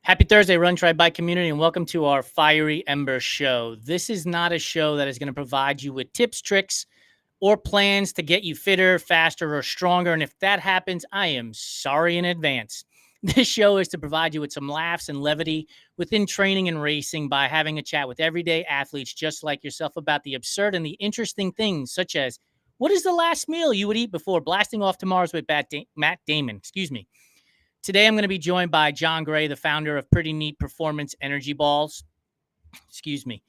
Happy Thursday, Run Try Bike community, and welcome to our Fiery Embers show. This is not a show that is going to provide you with tips, tricks, or plans to get you fitter, faster, or stronger. And if that happens, I am sorry in advance. This show is to provide you with some laughs and levity within training and racing by having a chat with everyday athletes just like yourself about the absurd and the interesting things, such as what is the last meal you would eat before blasting off to Mars with Matt Damon? Today, I'm going to be joined by John Gray, the founder of Pretty Neat Performance Energy Balls. Excuse me.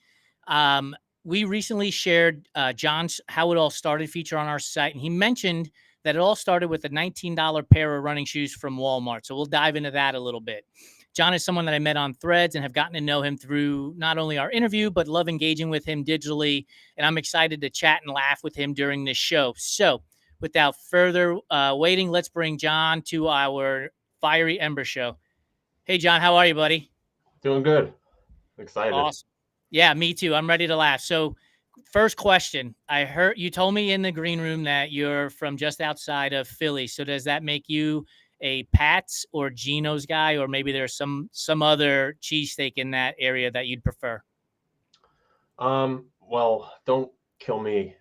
We recently shared John's How It All Started feature on our site, and he mentioned that it all started with a $19 pair of running shoes from Walmart. So we'll dive into that a little bit. John is someone that I met on Threads and have gotten to know him through not only our interview, but love engaging with him digitally. And I'm excited to chat and laugh with him during this show. So without further waiting, let's bring John to our Fiery Ember show. Hey, John, how are you, buddy? Doing good. Excited. Awesome. Yeah, me too. I'm ready to laugh. So, first question. I heard you told me in the green room that you're from just outside of Philly. So, does that make you a Pat's or Geno's guy, or maybe there's some other cheesesteak in that area that you'd prefer? Well, don't kill me,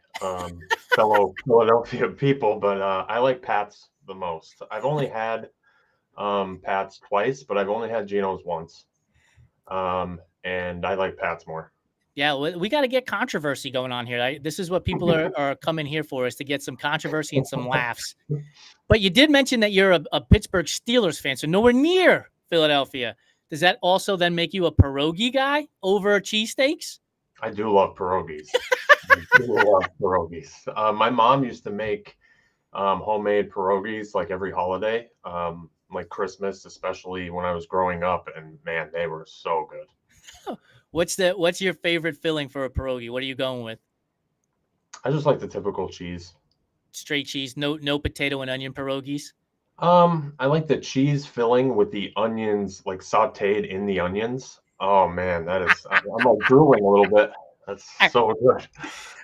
fellow Philadelphia people, but I like Pat's the most. I've only had Pat's twice, but I've only had Geno's once. And I like Pat's more. Yeah, we got to get controversy going on here. This is what people are coming here for, is to get some controversy and some laughs. But you did mention that you're a Pittsburgh Steelers fan, so nowhere near Philadelphia. Does that also then make you a pierogi guy over cheesesteaks? I do love pierogies. I do love pierogies. My mom used to make homemade pierogies like every holiday, like Christmas, especially when I was growing up. And man, they were so good. What's your favorite filling for a pierogi? What are you going with? I just like the typical cheese. Straight cheese, no potato and onion pierogies. I like the cheese filling with the onions, like sautéed in the onions. Oh man, I'm like drooling a little bit. That's so good.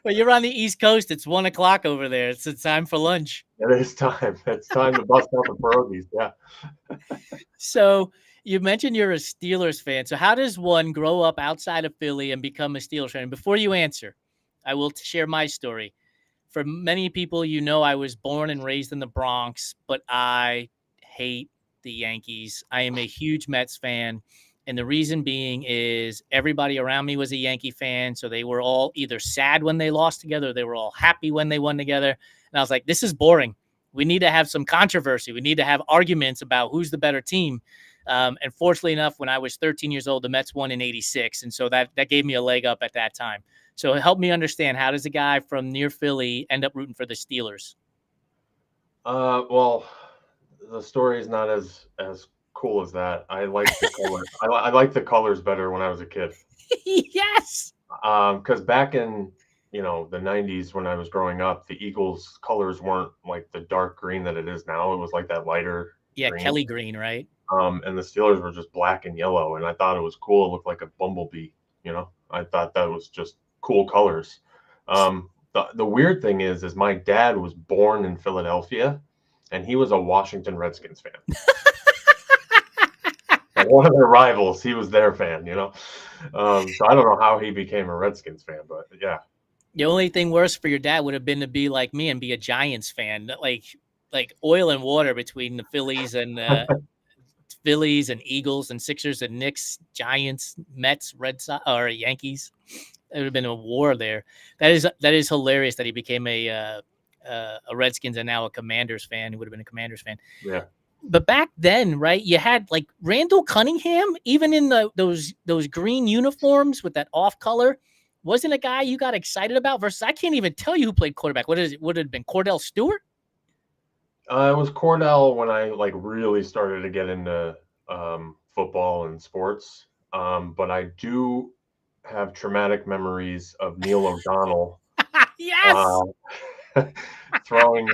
Well, you're on the East Coast. It's 1:00 over there. It's time for lunch. It is time. It's time to bust out the pierogies. Yeah. So you mentioned you're a Steelers fan. So how does one grow up outside of Philly and become a Steelers fan? Before you answer, I will share my story. For many people, I was born and raised in the Bronx, but I hate the Yankees. I am a huge Mets fan. And the reason being is everybody around me was a Yankee fan. So they were all either sad when they lost together, or they were all happy when they won together. And I was like, this is boring. We need to have some controversy. We need to have arguments about who's the better team. And fortunately enough, when I was 13 years old, the Mets won in '86. And so that gave me a leg up at that time. So help me understand, how does a guy from near Philly end up rooting for the Steelers? Well, the story is not as cool as that. I like the color. I like the colors better when I was a kid. Yes. Because back in the '90s when I was growing up, the Eagles colors weren't like the dark green that it is now. It was like that lighter green. Kelly green, right? And the Steelers were just black and yellow, and I thought it was cool. It looked like a bumblebee. I thought that was just cool colors. The weird thing is my dad was born in Philadelphia, and he was a Washington Redskins fan. Like one of their rivals, he was their fan. So I don't know how he became a Redskins fan, but yeah. The only thing worse for your dad would have been to be like me and be a Giants fan, like oil and water between the Phillies and Eagles and Sixers and Knicks, Giants, Mets, Red Sox, or Yankees. It would have been a war there. That is hilarious that he became a Redskins and now a Commanders fan. He would have been a Commanders fan. Yeah. But back then, right, you had like Randall Cunningham, even in those green uniforms with that off color, wasn't a guy you got excited about. Versus, I can't even tell you who played quarterback. What is it? Would it have been Cordell Stewart? It was Cordell when I really started to get into football and sports. But I do have traumatic memories of Neil O'Donnell. Yes. Throwing.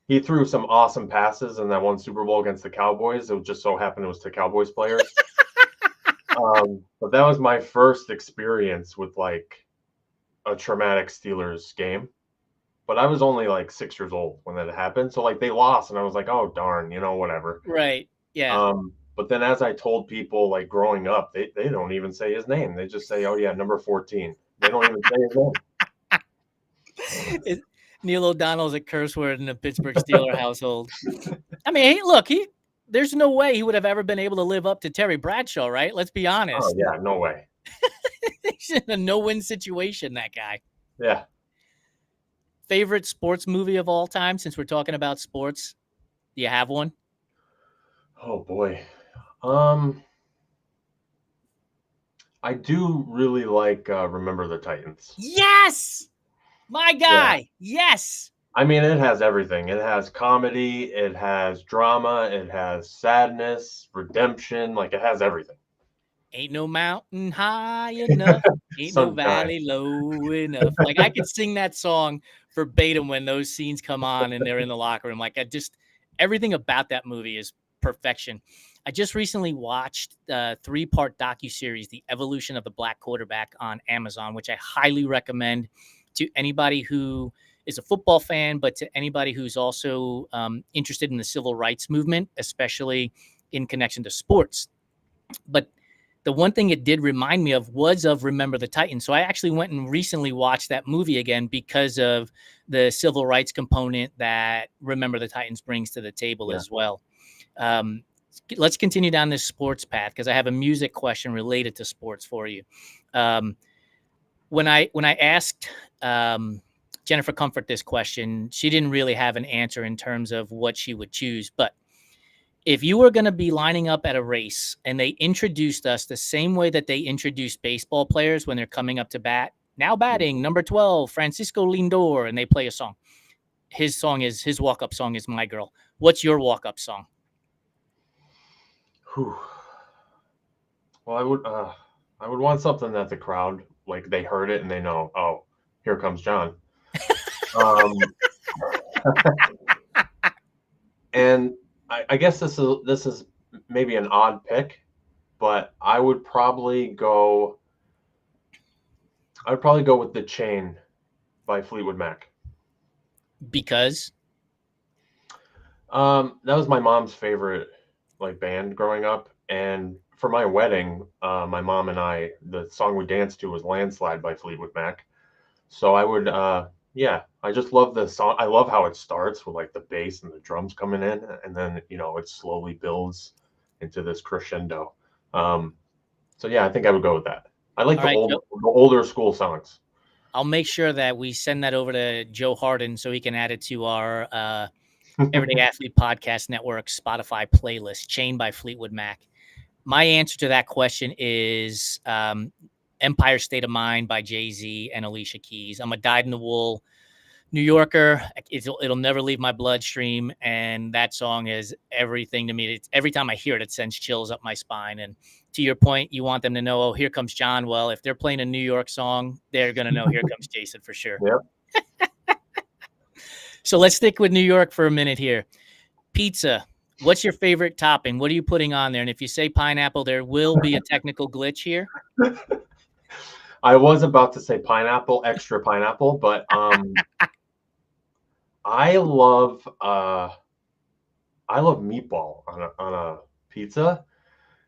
He threw some awesome passes in that one Super Bowl against the Cowboys. It just so happened it was to Cowboys players. But that was my first experience with like a traumatic Steelers game. But I was only like 6 years old when that happened. So like they lost and I was like, oh darn, whatever. Right. Yeah. But then as I told people like growing up, they don't even say his name. They just say, "Oh yeah, number 14." They don't even say his name. Neil O'Donnell's a curse word in the Pittsburgh Steeler household. I mean, look, there's no way he would have ever been able to live up to Terry Bradshaw, right? Let's be Oh honest. yeah, no way. He's in a no-win situation, that guy. Yeah. Favorite sports movie of all time, since we're talking about sports? Do you have one? Oh boy. Um, I do really like Remember the Titans. Yes! My Yeah. guy. Yes. I mean, it has everything. It has comedy, it has drama, it has sadness, redemption. Like it has everything. Ain't no mountain high enough. Ain't no Sunshine. valley low enough. Like I could sing that song verbatim when those scenes come on and they're in the locker room. Like everything about that movie is perfection. I just recently watched the 3-part docuseries, The Evolution of the Black Quarterback, on Amazon, which I highly recommend to anybody who is a football fan, but to anybody who's also interested in the civil rights movement, especially in connection to sports. But the one thing it did remind me of was of Remember the Titans. So I actually went and recently watched that movie again because of the civil rights component that Remember the Titans brings to the table Yeah. as well. Let's continue down this sports path because I have a music question related to sports for you. When I asked Jennifer Comfort this question, she didn't really have an answer in terms of what she would choose, but if you were going to be lining up at a race and they introduced us the same way that they introduced baseball players when they're coming up to bat, now batting number 12, Francisco Lindor, and they play a song. His walk-up song is My Girl. What's your walk-up song? Whew. Well, I would want something that the crowd, like they heard it and they know, oh, here comes John. Um, and I guess this is maybe an odd pick, but I would probably go with The Chain by Fleetwood Mac. Because That was my mom's favorite like band growing up, and for my wedding, my mom and I, the song we danced to was "Landslide" by Fleetwood Mac. So I would, yeah, I just love the song. I love how it starts with like the bass and the drums coming in, and then it slowly builds into this crescendo. Um, so yeah, I think I would go with that. I like all right, the older school songs. I'll make sure that we send that over to Joe Harden so he can add it to our Everyday Athlete Podcast Network Spotify playlist, Chain by Fleetwood Mac. My answer to that question is Empire State of Mind by Jay-Z and Alicia Keys. I'm a dyed-in-the-wool New Yorker. It'll never leave my bloodstream, and that song is everything to me. Every time I hear it, it sends chills up my spine. And to your point, you want them to know, oh, here comes John. Well, if they're playing a New York song, they're going to know here comes Jason for sure. Yep. So let's stick with New York for a minute here. Pizza. What's your favorite topping? What are you putting on there? And if you say pineapple, there will be a technical glitch here. I was about to say pineapple, extra pineapple, but I love meatball on a pizza.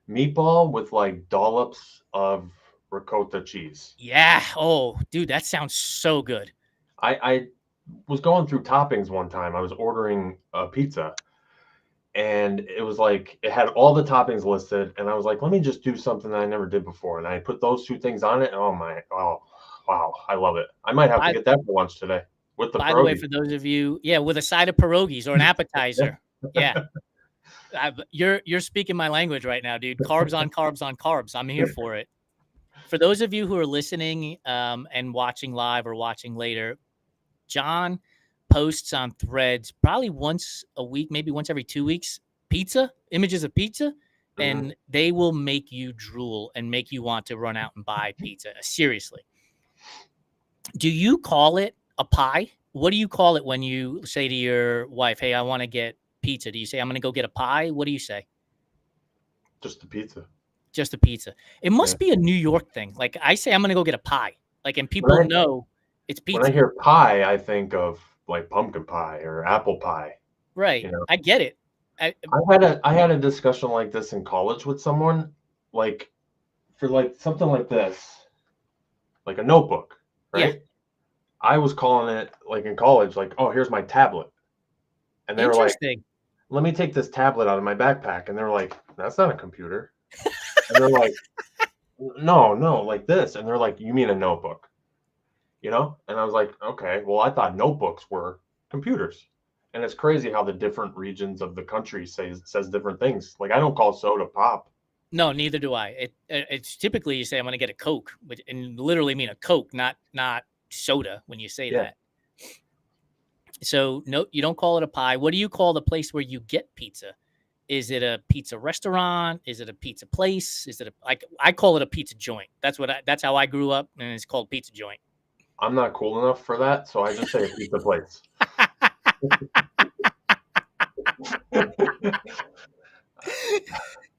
Meatball with like dollops of ricotta cheese. Yeah. Oh, dude, that sounds so good. I was going through toppings one time. I was ordering a pizza and it was like it had all the toppings listed, and I was like, let me just do something that I never did before. And I put those two things on it. Oh wow, I love it. I might have to get that for lunch today with the By the way, pierogi. for those of you, with a side of pierogies or an appetizer. Yeah. You're speaking my language right now, dude. Carbs on carbs on carbs. I'm here for it. For those of you who are listening and watching live or watching later, John posts on Threads probably once a week, maybe once every 2 weeks, images of pizza, and they will make you drool and make you want to run out and buy pizza. Seriously. Do you call it a pie? What do you call it when you say to your wife, hey, I want to get pizza? Do you say, I'm going to go get a pie? What do you say? Just the pizza. Just a pizza. It must be a New York thing. Like I say, I'm going to go get a pie. Like, and people know it's pizza. When I hear pie, I think of like pumpkin pie or apple pie. Right. I get it. I, I had a discussion like this in college with someone, like for like something like this, like a notebook, yeah, right? I was calling it like in college, like, oh, here's my tablet. And they were like, interesting. let me take this tablet out of my backpack. And they're like, that's not a computer. And they're like, no, no, like this. And they're like, you mean a notebook, you know? And I was like, okay, well, I thought notebooks were computers. And it's crazy how the different regions of the country says different things. Like I don't call soda pop. No, neither do I. It's typically you say I'm going to get a Coke, but and literally mean a Coke, not soda when you say Yeah. that. So no, you don't call it a pie. What do you call the place where you get pizza? Is it a pizza restaurant? Is it a pizza place? Is it a like I call it a pizza joint. That's how I grew up, and it's called pizza joint. I'm not cool enough for that, so I just say a pizza place.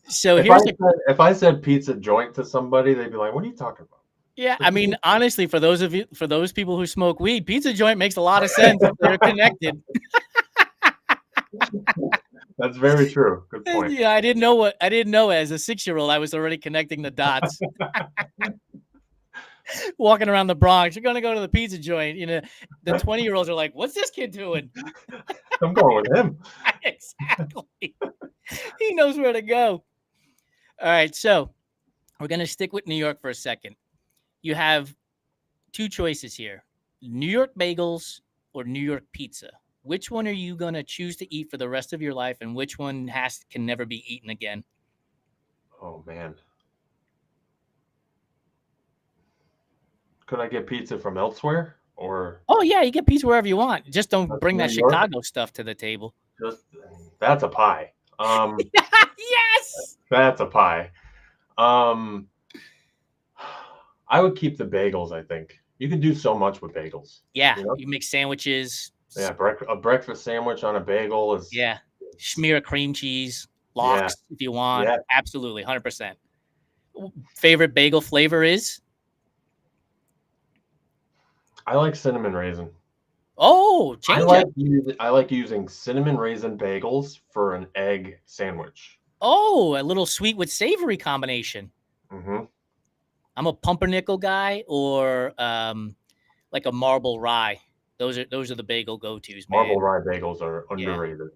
So If I here's a said if I said pizza joint to somebody, they'd be like, "What are you talking yeah. I mean, honestly, for those people who smoke weed, pizza joint makes a lot of sense if they're connected. about?" That's very true. Good point. Yeah, I didn't know as a 6-year-old. I was already connecting the dots. Walking around the Bronx, you're gonna go to the pizza joint. You know, the 20-year-olds are like, "What's this kid doing?" I'm going with him. Exactly. He knows where to go. All right, so we're gonna stick with New York for a second. You have two choices here: New York bagels or New York pizza. Which one are you gonna choose to eat for the rest of your life, and which one can never be eaten again? Oh man, could I get pizza from elsewhere or Oh yeah, you get pizza wherever you want. Just don't just bring New that York? Chicago stuff to the table. Just that's a pie. Yes. That's a pie. Um, I would keep the bagels. I think you can do so much with bagels. Yeah, You know, you make sandwiches. yeah, a breakfast sandwich on a bagel is Yeah, smear of cream cheese, yeah, lox if you want. yeah. Absolutely, 100%. Favorite bagel flavor is? I like cinnamon raisin. Oh, change up. I like using cinnamon raisin bagels for an egg sandwich. Oh, a little sweet with savory combination. Hmm. I'm a pumpernickel guy or like a marble rye. Those are the bagel go tos, Marble man. rye bagels are Yeah. underrated.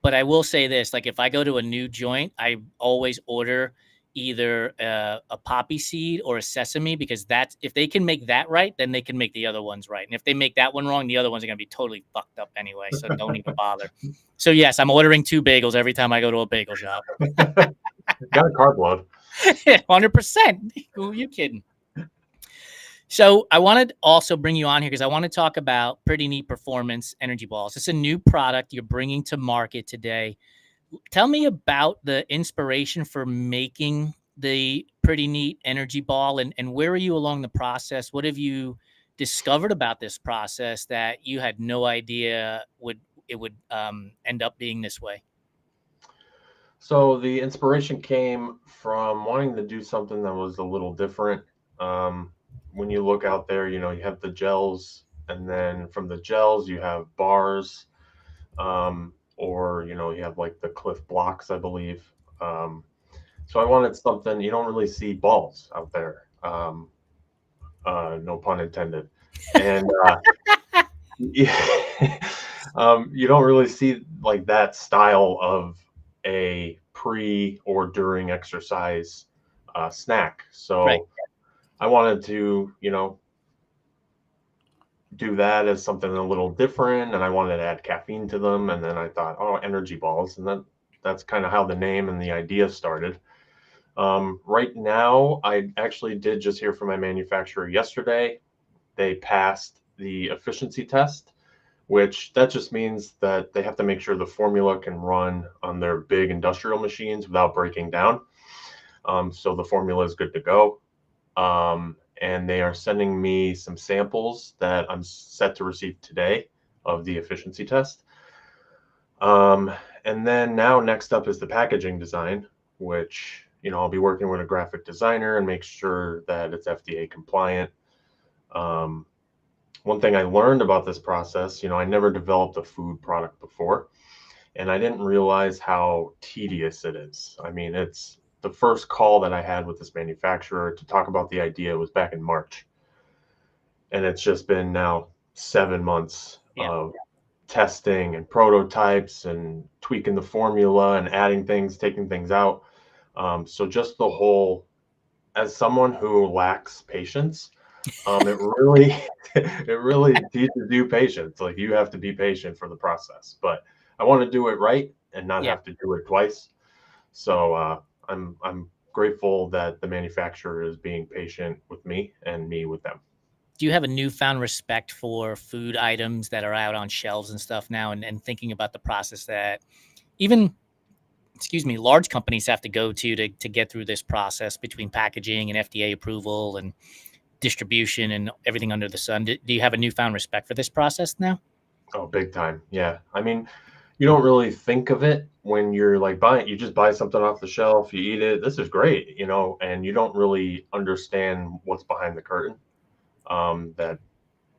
But I will say this: like if I go to a new joint, I always order either a poppy seed or a sesame because that's if they can make that right, then they can make the other ones right. And if they make that one wrong, the other ones are gonna be totally fucked up anyway. So don't even bother. So yes, I'm ordering 2 bagels every time I go to a bagel shop. Got a carb load. 100%. Who you kidding? So I wanted to also bring you on here because I want to talk about Pretty Neat Performance Energy Balls. It's a new product you're bringing to market today. Tell me about the inspiration for making the Pretty Neat Energy Ball and where are you along the process? What have you discovered about this process that you had no idea would end up being this way? So the inspiration came from wanting to do something that was a little different. Um, when you look out there, you have the gels, and then from the gels you have bars, or you have like the Cliff Blocks, I believe. Um, so I wanted something you don't really see balls out there. No pun intended. And yeah, you don't really see like that style of a pre or during exercise snack. Right. So I wanted to, do that as something a little different, and I wanted to add caffeine to them. And then I thought, oh, energy balls, and then that's kind of how the name and the idea started. Right now, I actually did just hear from my manufacturer yesterday. They passed the efficiency test, which that just means that they have to make sure the formula can run on their big industrial machines without breaking down. So the formula is good to go. And they are sending me some samples that I'm set to receive today of the efficiency test. Um, and then now next up is the packaging design, which I'll be working with a graphic designer and make sure that it's FDA compliant. Um, One thing I learned about this process, I never developed a food product before, and I didn't realize how tedious it is. I mean, it's the first call that I had with this manufacturer to talk about the idea was back in March, and it's just been now 7 months Yeah. of testing and prototypes and tweaking the formula and adding things, taking things out. So just the whole, as someone who lacks patience, it really it really teaches you patience. Like you have to be patient for the process. But I want to do it right and not Yeah. have to do it twice. So I'm grateful that the manufacturer is being patient with me and me with them. Do you have a newfound respect for food items that are out on shelves and stuff now, and thinking about the process that even, excuse me, large companies have to go to get through this process between packaging and FDA approval and distribution and everything under the sun? Do you have a newfound respect for this process now? Oh, big time. Yeah. I mean, you don't really think of it when you're like buying, you just buy something off the shelf, you eat it. This is great, and you don't really understand what's behind the curtain that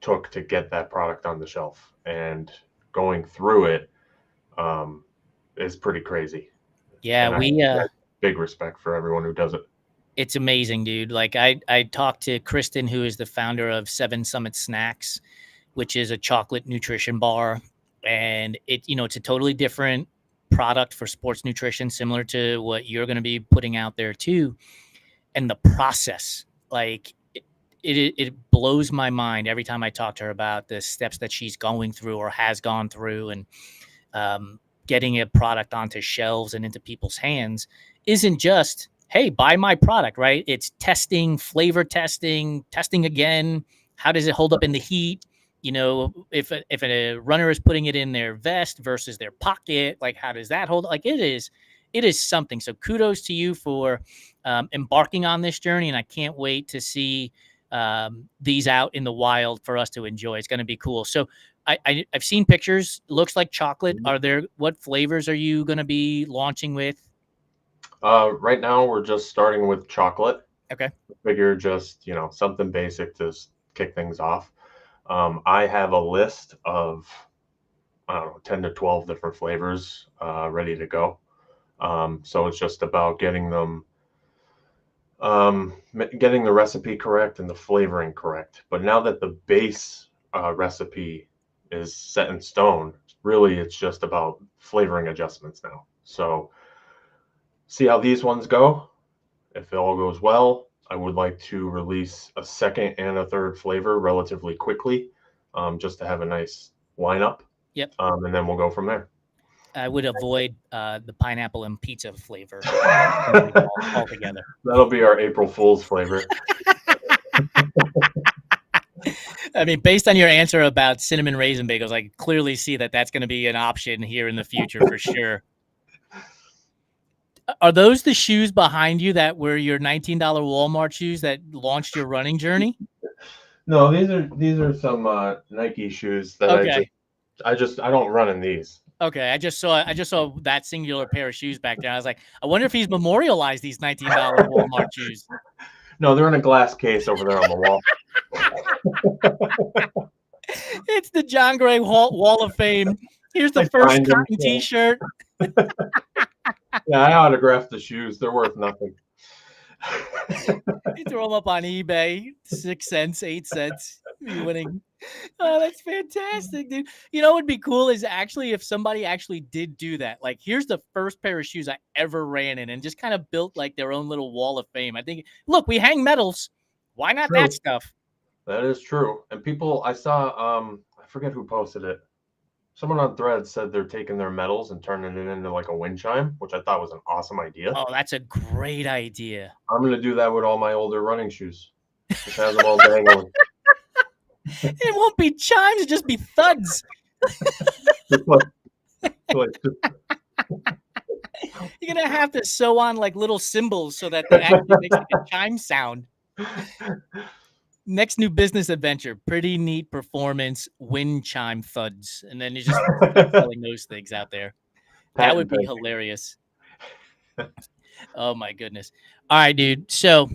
took to get that product on the shelf. And going through it um, is pretty crazy. Yeah, And I we have big respect for everyone who does it. it's amazing, dude. Like I talked to Kristen, who is the founder of Seven Summit Snacks, which is a chocolate nutrition bar, and it's a totally different product for sports nutrition, similar to what you're going to be putting out there too. And the process, like it blows my mind every time I talk to her about the steps that she's going through or has gone through, and getting a product onto shelves and into people's hands isn't just, hey, buy my product, right? It's testing, flavor testing, testing again. How does it hold up in the heat? If a runner is putting it in their vest versus their pocket, like how does that hold? Like it is something. So kudos to you for embarking on this journey, and I can't wait to see these out in the wild for us to enjoy. It's going to be cool. So I've seen pictures. Looks like chocolate. What flavors are you going to be launching with? Right now, we're just starting with chocolate. Okay. Figure just, something basic to kick things off. I have a list of, I don't know, 10 to 12 different flavors ready to go. So it's just about getting the recipe correct and the flavoring correct. But now that the base recipe is set in stone, really it's just about flavoring adjustments now. So see how these ones go. If it all goes well, I would like to release a second and a third flavor relatively quickly, just to have a nice lineup. Yep. And then we'll go from there. I would avoid the pineapple and pizza flavor altogether. That'll be our April Fool's flavor. I mean, based on your answer about cinnamon raisin bagels, I clearly see that that's going to be an option here in the future for sure. Are those the shoes behind you that were your $19 Walmart shoes that launched your running journey? No, these are some Nike shoes that Okay. I don't run in these. Okay, I just saw that singular pair of shoes back there. I was like, I wonder if he's memorialized these $19 Walmart shoes. No, they're in a glass case over there on the wall. It's the John Gray Wall of Fame. Here's the first cotton T-shirt. Yeah, I autographed the shoes. They're worth nothing. You throw them up on eBay, 6 cents, 8 cents. You're winning. Oh, that's fantastic, dude. You know what would be cool is actually if somebody actually did do that. Like, here's the first pair of shoes I ever ran in, and just kind of built like their own little wall of fame. I think, look, we hang medals. Why not True. that stuff? That is true. And people, I saw, I forget who posted it. Someone on Threads said they're taking their medals and turning it into like a wind chime, which I thought was an awesome idea. Oh, that's a great idea. I'm going to do that with all my older running shoes. Just have them all dangling. It won't be chimes, it'll just be thuds. You're gonna have to sew on like little cymbals so that they actually make like a chime sound. Next new business adventure, pretty neat performance, wind chime thuds, and then you just selling those things out there. That would be hilarious. Oh my goodness! All right, dude. So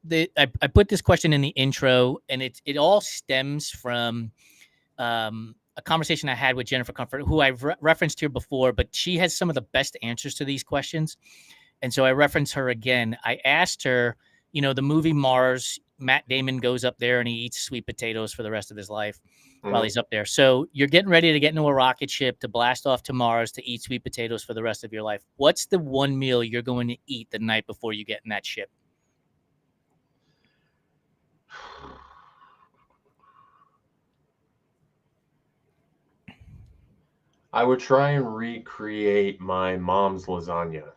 I put this question in the intro, and it all stems from a conversation I had with Jennifer Comfort, who I've referenced here before, but she has some of the best answers to these questions. And so I reference her again. I asked her, the movie Mars, Matt Damon goes up there and he eats sweet potatoes for the rest of his life while he's up there. So you're getting ready to get into a rocket ship to blast off to Mars to eat sweet potatoes for the rest of your life. What's the one meal you're going to eat the night before you get in that ship? I would try and recreate my mom's lasagna.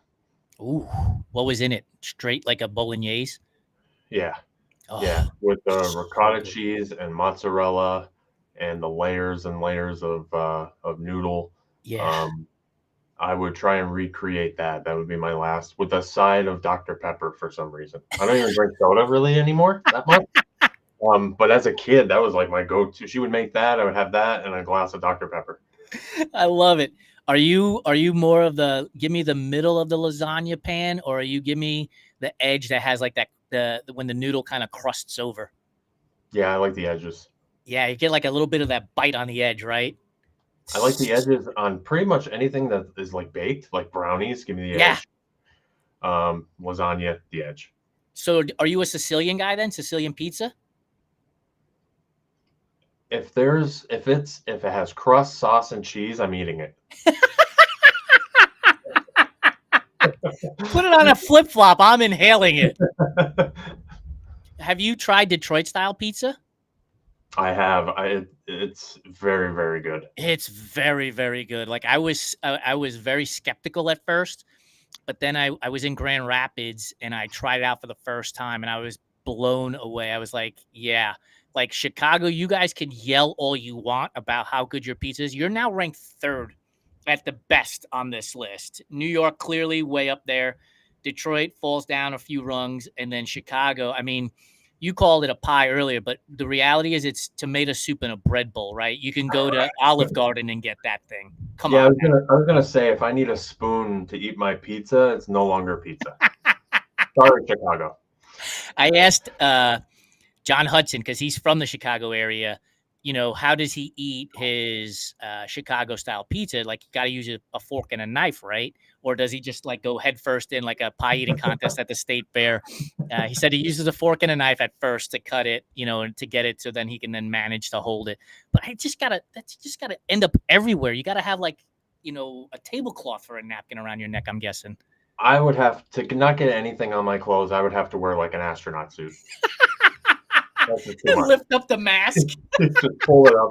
Ooh, what was in it? Straight like a bolognese? Yeah, yeah, Oh, with the so ricotta good. cheese and mozzarella and the layers and layers of noodle. Yeah. Um, I would try and recreate that. That would be my last, with a side of Dr. Pepper for some reason. I don't even drink soda really anymore that much. But as a kid, that was like my go-to. She would make that. I would have that and a glass of Dr. Pepper. I love it. Are you more of the give me the middle of the lasagna pan, or are you give me the edge that has like that when the noodle kind of crusts over? Yeah, I like the edges. Yeah, you get like a little bit of that bite on the edge, right? I like the edges on pretty much anything that is like baked, like brownies. Give me the Yeah. edge. Lasagna, the edge. So are you a Sicilian guy then? Sicilian pizza? If it has crust, sauce, and cheese, I'm eating it. Put it on a flip flop. I'm inhaling it. Have you tried Detroit style pizza? I have. It's very, very good. It's very, very good. Like I was very skeptical at first, but then I was in Grand Rapids and I tried it out for the first time and I was blown away. I was like, yeah, like Chicago, you guys can yell all you want about how good your pizza is. You're now ranked third at the best on this list. New York clearly way up there. Detroit falls down a few rungs, and then Chicago. I mean, you called it a pie earlier, but the reality is it's tomato soup in a bread bowl, right? You can go to Olive Garden and get that thing. Come Yeah, on I was gonna say if I need a spoon to eat my pizza, it's no longer pizza. Sorry, Chicago. now. I asked John Hudson, because he's from the Chicago area, how does he eat his Chicago style pizza? Like, you got to use a fork and a knife, right? Or does he just like go head first in like a pie eating contest at the state fair? He said he uses a fork and a knife at first to cut it, and to get it so then he can then manage to hold it. But that's just gotta end up everywhere. You gotta have like, a tablecloth for a napkin around your neck, I'm guessing. I would have to not get anything on my clothes. I would have to wear like an astronaut suit. That's just too And much. lift up the mask. Just pull it up,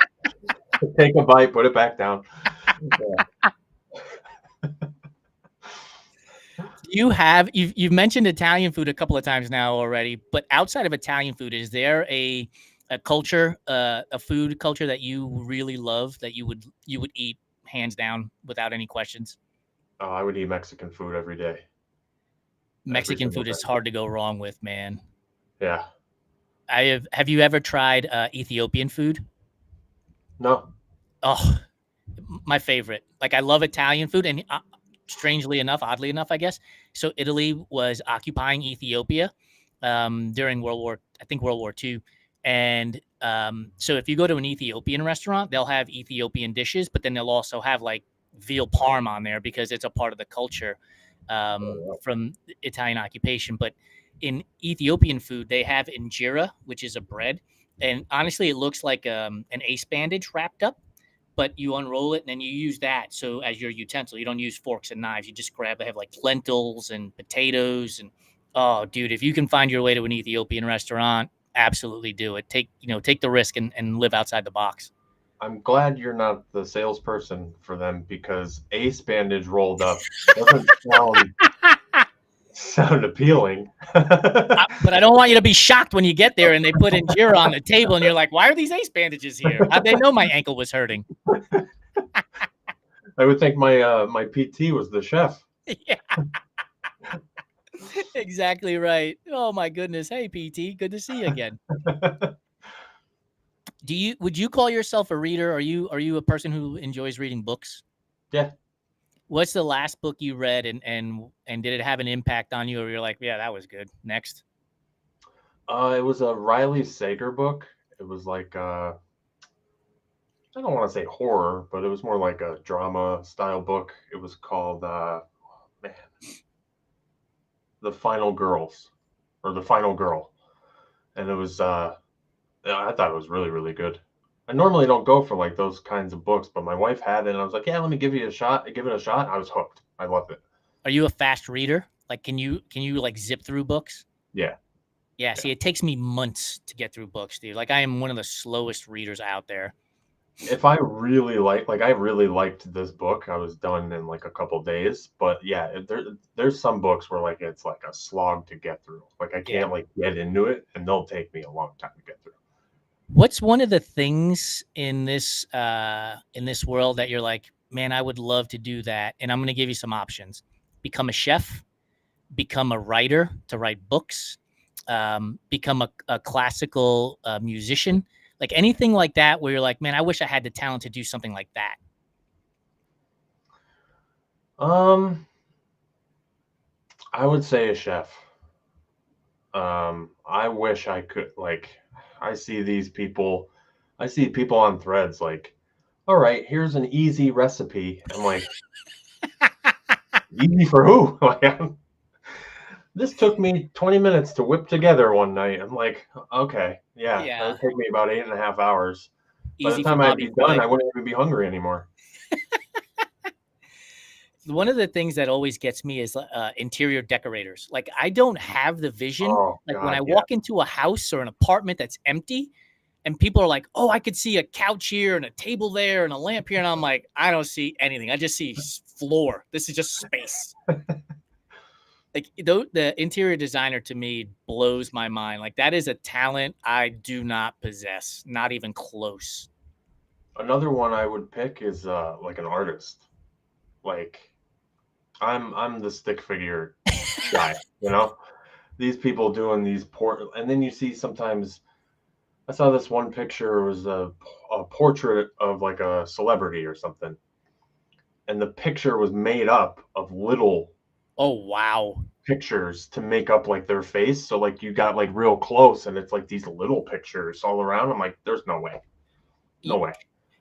take a bite, put it back down. Yeah. You've mentioned Italian food a couple of times now already, but outside of Italian food, is there a culture, a food culture that you really love that you would eat hands down without any questions? Oh, I would eat Mexican food every day, every Mexican single food is day. hard to go wrong with, man. Yeah. Have you ever tried Ethiopian food? No. Oh, my favorite. Like, I love Italian food, and strangely enough, oddly enough, I guess. So Italy was occupying Ethiopia during World War II, and so if you go to an Ethiopian restaurant, they'll have Ethiopian dishes, but then they'll also have like veal parm on there because it's a part of the culture Oh, from Italian occupation. But in Ethiopian food, they have injera, which is a bread, and honestly, it looks like an ace bandage wrapped up, but you unroll it and then you use that so as your utensil. You don't use forks and knives. You just grab. They have like lentils and potatoes and oh, dude, if you can find your way to an Ethiopian restaurant, absolutely do it. Take the risk and live outside the box. I'm glad you're not the salesperson for them because ace bandage rolled up doesn't sound appealing. But I don't want you to be shocked when you get there and they put injera on the table and you're like, why are these ace bandages here? How'd they know my ankle was hurting? I would think my PT was the chef. Yeah, exactly right. Oh my goodness. Hey, PT, good to see you again. Would you call yourself a reader? Are you a person who enjoys reading books? Yeah. What's the last book you read and did it have an impact on you or you're like, yeah, that was good. Next. It was a Riley Sager book. It was like I don't want to say horror, but it was more like a drama style book. It was called man, The Final Girls or The Final Girl, and it was yeah, I thought it was really really good. I normally don't go for like those kinds of books, but my wife had it, and I was like, yeah, let me give you a shot. Give it a shot. I was hooked. I loved it. Are you a fast reader? Like, can you like zip through books? Yeah, Yeah. yeah. See, it takes me months to get through books, dude. Like, I am one of the slowest readers out there. If I really like I really liked this book, I was done in like a couple days. But yeah, there's some books where like it's like a slog to get through. Like I Yeah. can't like get into it, and they'll take me a long time to get through. What's one of the things in this world that you're like, man, I would love to do that? And I'm going to give you some options: become a chef, become a writer to write books, become a classical musician, like anything like that, where you're like, man, I wish I had the talent to do something like that. Um, I would say a chef. I wish I could like. I see these people. I see people on threads like, all right, here's an easy recipe. I'm like, easy for who? Like, this took me 20 minutes to whip together one night. I'm like, okay, yeah, that Yeah, would take me about 8.5 hours. By the easy for time I'd Bobby be done, Flay. I wouldn't even be hungry anymore. One of the things that always gets me is interior decorators. Like, I don't have the vision. Oh Like, when I God, yeah. walk into a house or an apartment that's empty, and people are like, "Oh, I could see a couch here and a table there and a lamp here," and I'm like, "I don't see anything. I just see floor. This is just space." Like, the interior designer to me blows my mind. Like, that is a talent I do not possess, not even close. Another one I would pick is like an artist. Like I'm the stick figure guy, you know? These people doing these and then you see sometimes I saw this one picture, it was a portrait of like a celebrity or something. And the picture was made up of little Oh wow. pictures to make up like their face. So like you got like real close and it's like these little pictures all around. I'm like, there's no way. No way.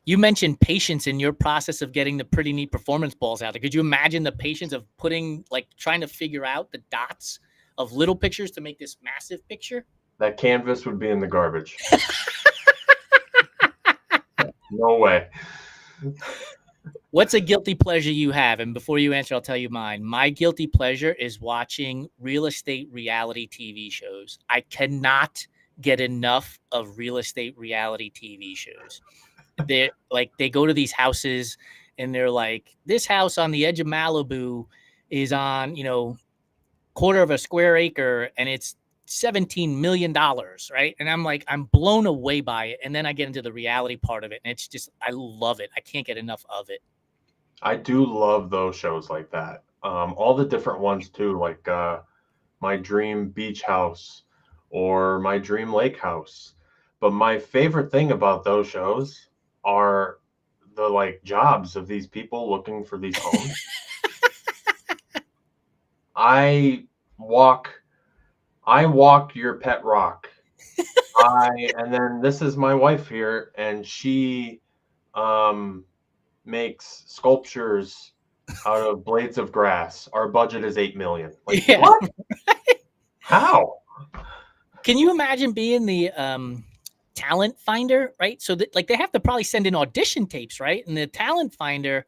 You mentioned patience in your process of getting the pretty neat performance balls out there. Could you imagine the patience of putting, like, trying to figure out the dots of little pictures to make this massive picture? That canvas would be in the garbage. No way. What's a guilty pleasure you have? And before you answer, I'll tell you mine. My guilty pleasure is watching real estate reality TV shows. I cannot get enough of real estate reality TV shows. They go to these houses and they're like, this house on the edge of Malibu is on, quarter of a square acre and it's $17 million, right? And I'm like, I'm blown away by it. And then I get into the reality part of it, and it's just, I love it. I can't get enough of it. I do love those shows like that. All the different ones too, like My Dream Beach House or My Dream Lake House. But my favorite thing about those shows are the like jobs of these people looking for these homes. I walk I walk your pet rock. And then this is my wife here and she um makes sculptures out of blades of grass. Our budget is 8 million. Like Yeah. what? How? Can you imagine being the talent finder, right? So that, like, they have to probably send in audition tapes, right? And the talent finder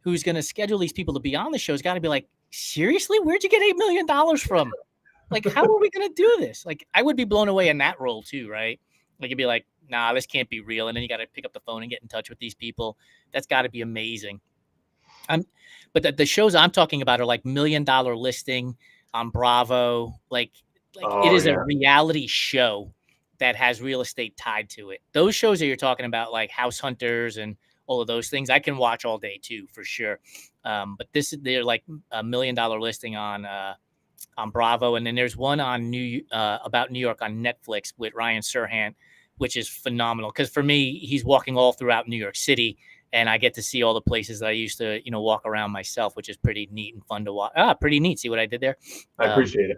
who's going to schedule these people to be on the show has got to be like, seriously, where'd you get $8 million from? Like, how are we going to do this? Like, I would be blown away in that role too, right? Like, you'd be like, nah, this can't be real. And then you got to pick up the phone and get in touch with these people. That's got to be amazing. But the shows I'm talking about are like $1 Million Listing on Bravo. Like it Oh is a yeah. reality show that has real estate tied to it. Those shows that you're talking about, like House Hunters and all of those things, I can watch all day too, for sure. But they're like $1 Million Listing on Bravo, and then there's one on about New York on Netflix with Ryan Serhant, which is phenomenal. Because for me, he's walking all throughout New York City, and I get to see all the places that I used to, walk around myself, which is pretty neat and fun to watch. Pretty neat. See what I did there? I appreciate it.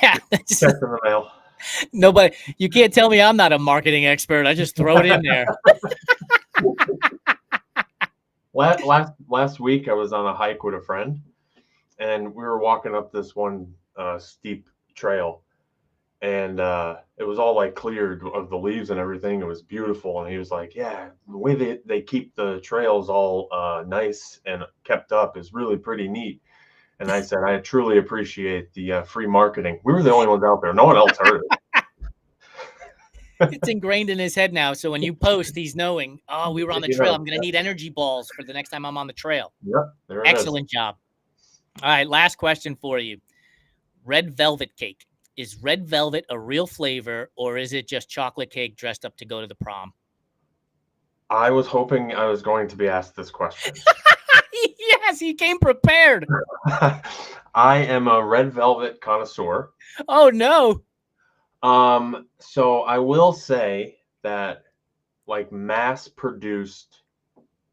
Yeah. Check in the mail. Nobody, you can't tell me I'm not a marketing expert. I just throw it in there. Last week I was on a hike with a friend, and we were walking up this one steep trail, and it was all like cleared of the leaves and everything. It was beautiful, and he was like, "Yeah, the way they keep the trails all nice and kept up is really pretty neat." And I said, "I truly appreciate the free marketing." We were the only ones out there; no one else heard it. It's ingrained in his head now. So when you post, he's knowing, oh, we were on the trail. I'm going to need energy balls for the next time I'm on the trail. Yep, there it is. Excellent job. All right, last question for you. Red velvet cake. Is red velvet a real flavor, or is it just chocolate cake dressed up to go to the prom? I was hoping I was going to be asked this question. Yes, he came prepared. I am a red velvet connoisseur. Oh, no. So I will say that like mass produced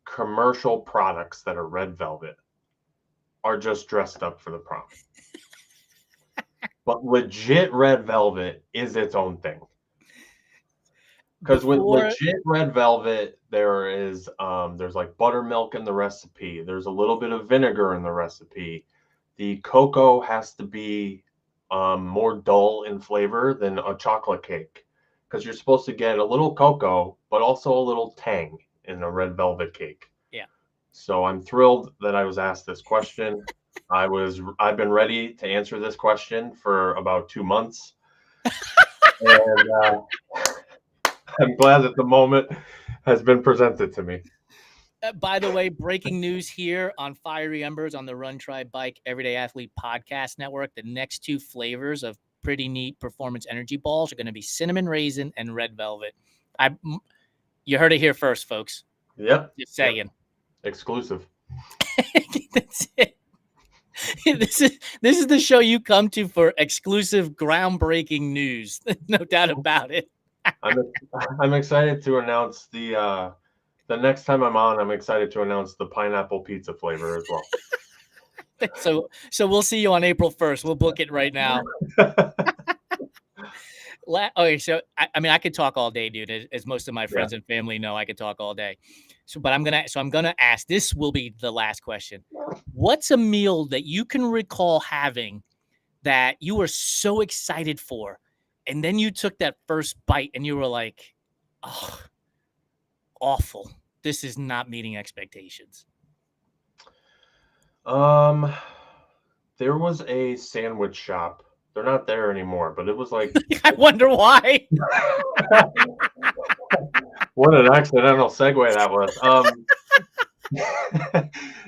commercial products that are red velvet are just dressed up for the prom. But legit red velvet is its own thing. Because with legit red velvet, there's like buttermilk in the recipe. There's a little bit of vinegar in the recipe. The cocoa has to be more dull in flavor than a chocolate cake, because you're supposed to get a little cocoa, but also a little tang in a red velvet cake. Yeah. So I'm thrilled that I was asked this question. I've been ready to answer this question for about 2 months. And I'm glad that the moment has been presented to me. By the way, breaking news here on Fiery Embers on the Run, Try, Bike, Everyday Athlete Podcast Network. The next two flavors of pretty neat performance energy balls are going to be cinnamon raisin and red velvet. You heard it here first, folks. Yep. Just saying. Yep. Exclusive. That's it. This is the show you come to for exclusive, groundbreaking news. No doubt about it. I'm excited to announce the next time I'm on. I'm excited to announce the pineapple pizza flavor as well. So we'll see you on April 1st. We'll book it right now. Okay, so I could talk all day, dude. As most of my friends and family know, I could talk all day. But I'm gonna ask. This will be the last question. What's a meal that you can recall having that you were so excited for, and then you took that first bite and you were like, "Oh, awful! This is not meeting expectations." There was a sandwich shop. They're not there anymore, but it was like I wonder why. What an accidental segue that was.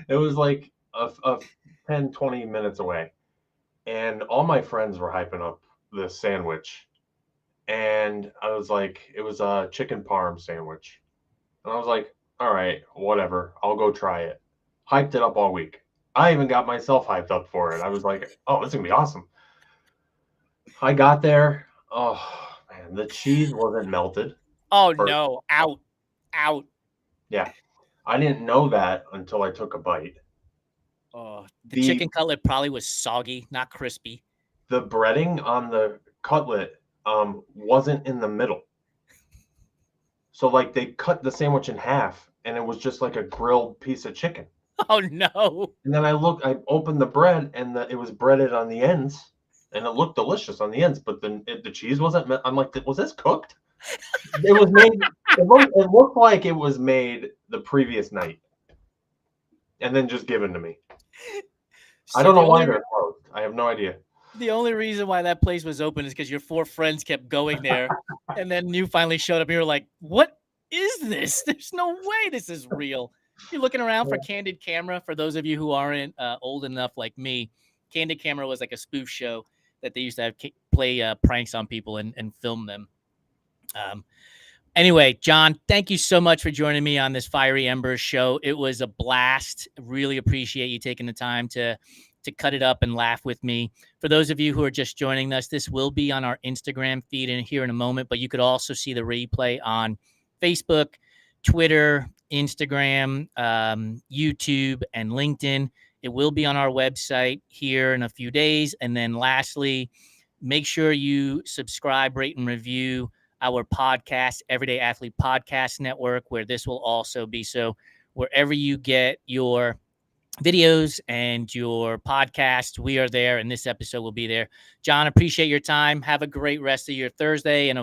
It was like a 10, 20 minutes away. And all my friends were hyping up this sandwich. And I was like, it was a chicken parm sandwich. And I was like, all right, whatever. I'll go try it. Hyped it up all week. I even got myself hyped up for it. I was like, oh, this is going to be awesome. I got there. Oh, man, the cheese wasn't melted. Oh, no. Out. Yeah. I didn't know that until I took a bite. Oh, the chicken cutlet probably was soggy, not crispy. The breading on the cutlet wasn't in the middle. So like they cut the sandwich in half and it was just like a grilled piece of chicken. Oh, no. And then I opened the bread and it was breaded on the ends. And it looked delicious on the ends, but then the cheese wasn't. I'm like, was this cooked? It was made. It looked like it was made the previous night, and then just given to me. So I don't know why they're closed. I have no idea. The only reason why that place was open is because your 4 friends kept going there, and then you finally showed up. And you were like, "What is this? There's no way this is real." You're looking around for Candid Camera. For those of you who aren't old enough like me, Candid Camera was like a spoof show that they used to have play pranks on people and film them. Anyway, John, thank you so much for joining me on this Fiery Embers show. It was a blast. Really appreciate you taking the time to cut it up and laugh with me. For those of you who are just joining us, this will be on our Instagram feed here in a moment, but you could also see the replay on Facebook, Twitter, Instagram, YouTube, and LinkedIn. It will be on our website here in a few days. And then lastly, make sure you subscribe, rate, and review our podcast, Everyday Athlete Podcast Network, where this will also be. So wherever you get your videos and your podcast, we are there, and this episode will be there. John, appreciate your time. Have a great rest of your Thursday, and